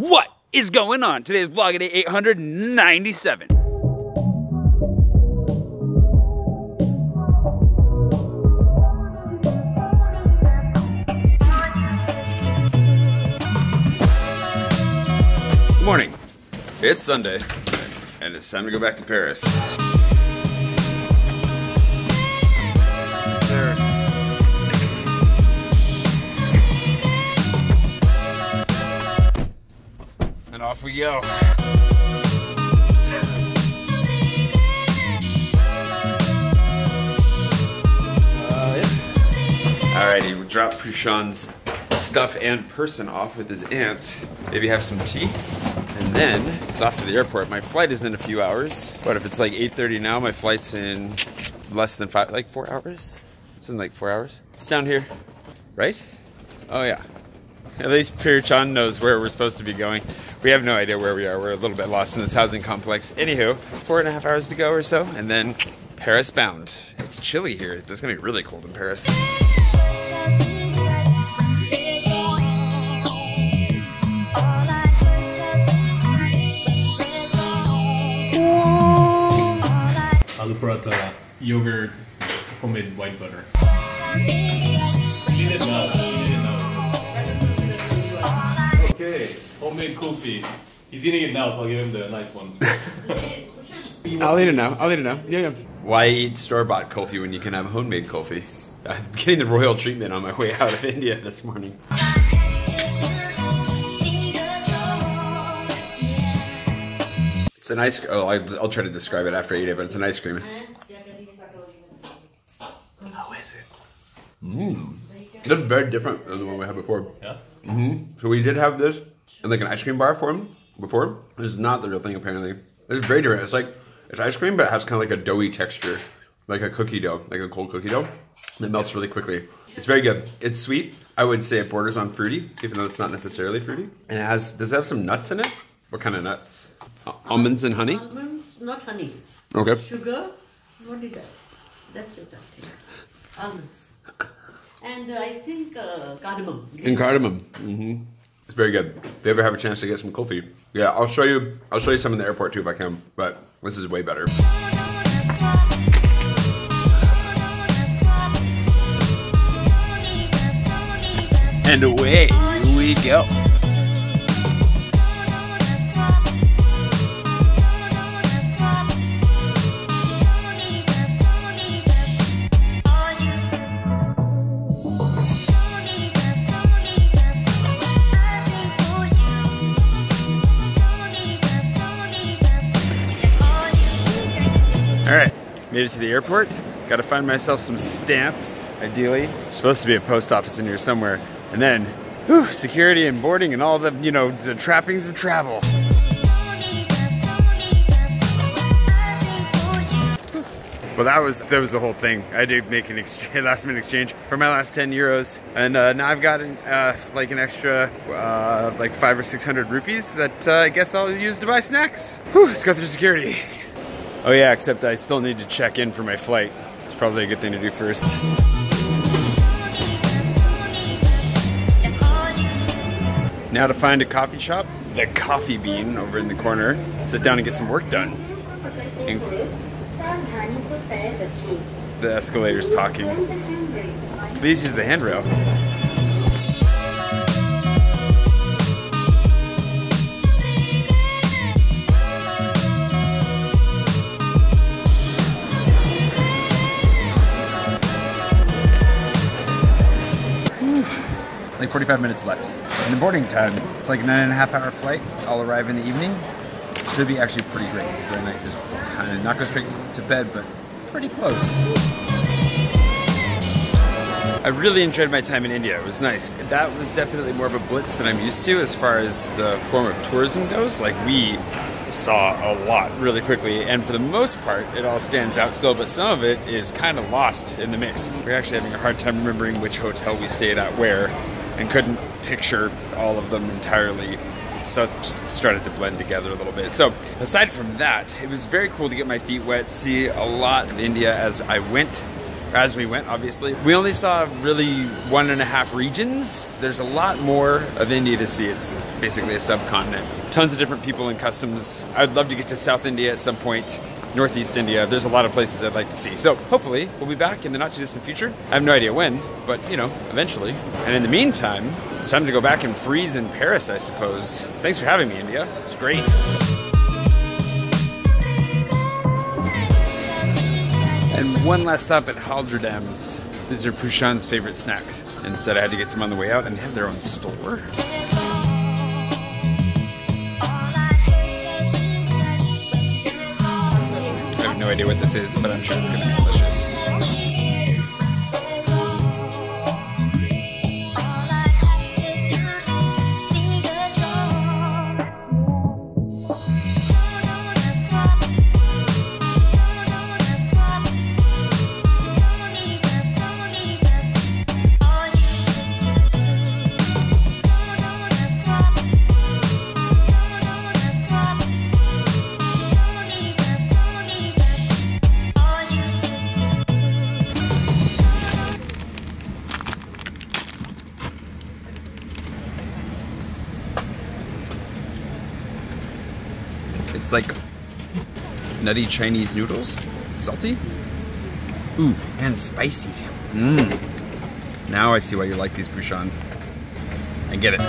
What is going on? Today's vlog day 897. Good morning. It's Sunday, and it's time to go back to Paris. Yes, sir. And off we go. Alrighty, we dropped Prushan's stuff and person off with his aunt. Maybe have some tea. And then it's off to the airport. My flight is in a few hours. What if it's like 8:30 now? My flight's in less than 4 hours? It's in like 4 hours. It's down here, right? Oh yeah. At least Prushan knows where we're supposed to be going. We have no idea where we are. We're a little bit lost in this housing complex. Anywho, 4.5 hours to go or so, and then Paris bound. It's chilly here. It's gonna be really cold in Paris. Alu paratha, yogurt, homemade white butter. Okay, homemade kulfi. He's eating it now, so I'll give him the nice one. I'll eat it now. I'll eat it now. Yeah. Why eat store-bought kulfi when you can have homemade kulfi? I'm getting the royal treatment on my way out of India this morning. It's an ice. Oh, I'll try to describe it after I eat it, but it's an ice cream. How is it? Mmm. This is very different than the one we had before. Yeah. So we did have this in like an ice cream bar form before. This is not the real thing apparently. It's very different. It's ice cream, but it has kind of like a doughy texture, like a cookie dough, like a cold cookie dough. It melts really quickly. It's very good. It's sweet. I would say it borders on fruity, even though it's not necessarily fruity. And does it have some nuts in it? What kind of nuts? Almonds and honey? Almonds, not honey. Okay. Sugar, what is that? That's it, I think. Almonds. And I think cardamom. And cardamom. It's very good. If you ever have a chance to get some kulfi, yeah, I'll show you some in the airport too if I can. But this is way better. And away we go. Alright, made it to the airport. Gotta find myself some stamps, ideally. Supposed to be a post office in here somewhere. And then, whew, security and boarding and all the, the trappings of travel. Well, that was the whole thing. I did make an last minute exchange for my last 10 euros. And now I've got like an extra like 500 or 600 rupees that I guess I'll use to buy snacks. Whew, let's go through security. Oh yeah, except I still need to check in for my flight. It's probably a good thing to do first. Now to find a coffee shop, the Coffee Bean over in the corner. Sit down and get some work done. And the escalator's talking. Please use the handrail. Like 45 minutes left. And the boarding time, it's like a 9.5-hour flight. I'll arrive in the evening. Should be actually pretty great because then I just kind of not go straight to bed, but pretty close. I really enjoyed my time in India. It was nice. That was definitely more of a blitz than I'm used to as far as the form of tourism goes. Like we saw a lot really quickly, and for the most part it all stands out still, but some of it is kind of lost in the mix. We're actually having a hard time remembering which hotel we stayed at where, and couldn't picture all of them entirely. So it just started to blend together a little bit. So aside from that, it was very cool to get my feet wet, see a lot of India as I went. as we went, obviously. We only saw really 1.5 regions. There's a lot more of India to see. It's basically a subcontinent. Tons of different people and customs. I'd love to get to South India at some point. Northeast India. There's a lot of places I'd like to see. So hopefully we'll be back in the not too distant future. I have no idea when, but you know, eventually. And in the meantime, it's time to go back and freeze in Paris, I suppose. Thanks for having me, India. It's great. And one last stop at Haldredam's. These are Prushan's favorite snacks. And said I had to get some on the way out, and they have their own store. I have no idea what this is, but I'm sure it's gonna be delicious. It's like nutty Chinese noodles, salty. Ooh, and spicy. Mmm. Now I see why you like these, Prushan. I get it.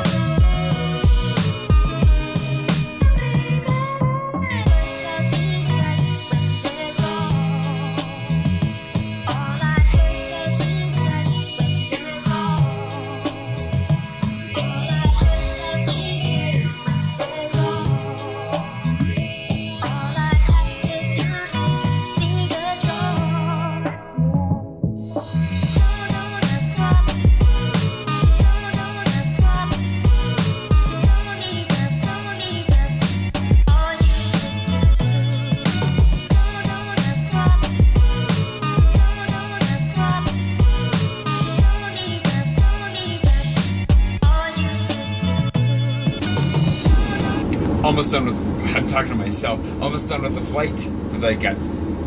Almost done with, I'm talking to myself, almost done with the flight. I got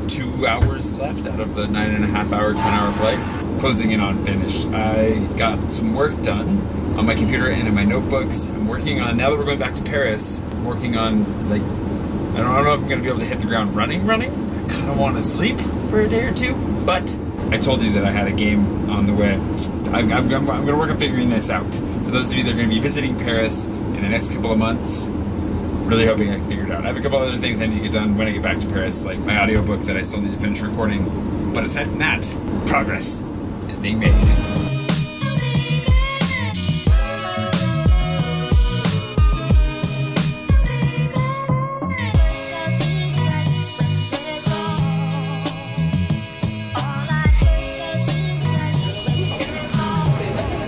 2 hours left out of the 9.5 hour, 10-hour flight. Closing in on finished. I got some work done on my computer and in my notebooks. I'm working on, now that we're going back to Paris, I'm working on, like, I don't know if I'm gonna be able to hit the ground running. I kinda wanna sleep for a day or two, but I told you that I had a game on the way. I'm gonna work on figuring this out. For those of you that are gonna be visiting Paris in the next couple of months, really hoping I can figure it out. I have a couple other things I need to get done when I get back to Paris, like my audiobook that I still need to finish recording. But aside from that, progress is being made.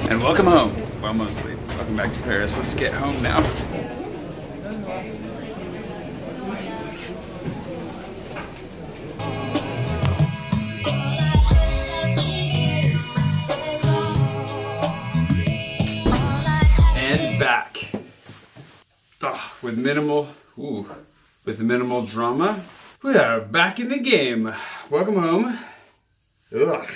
And welcome home. Well, mostly. Welcome back to Paris. Let's get home now. Back. Oh, with minimal drama. We are back in the game. Welcome home. Ugh, a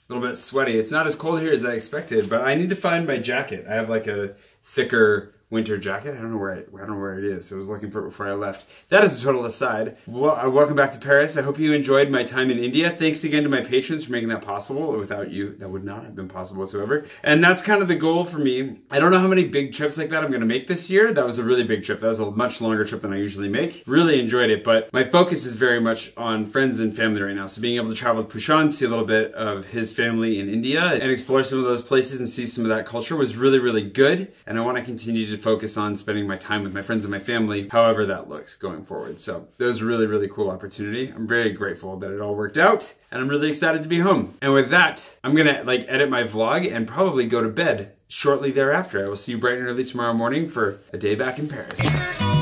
little bit sweaty. It's not as cold here as I expected, but I need to find my jacket. I have like a thicker winter jacket. I don't know where it is. I was looking for it before I left. That is a total aside. Well, welcome back to Paris. I hope you enjoyed my time in India. Thanks again to my patrons for making that possible. Without you, that would not have been possible whatsoever. And that's kind of the goal for me. I don't know how many big trips like that I'm going to make this year. That was a really big trip. That was a much longer trip than I usually make. Really enjoyed it, but my focus is very much on friends and family right now. So being able to travel with Prushan, see a little bit of his family in India, and explore some of those places and see some of that culture was really, really good. And I want to continue to focus on spending my time with my friends and my family, however that looks going forward. So that was a really, really cool opportunity. I'm very grateful that it all worked out, and I'm really excited to be home. And with that, I'm gonna edit my vlog and probably go to bed shortly thereafter. I will see you bright and early tomorrow morning for a day back in Paris.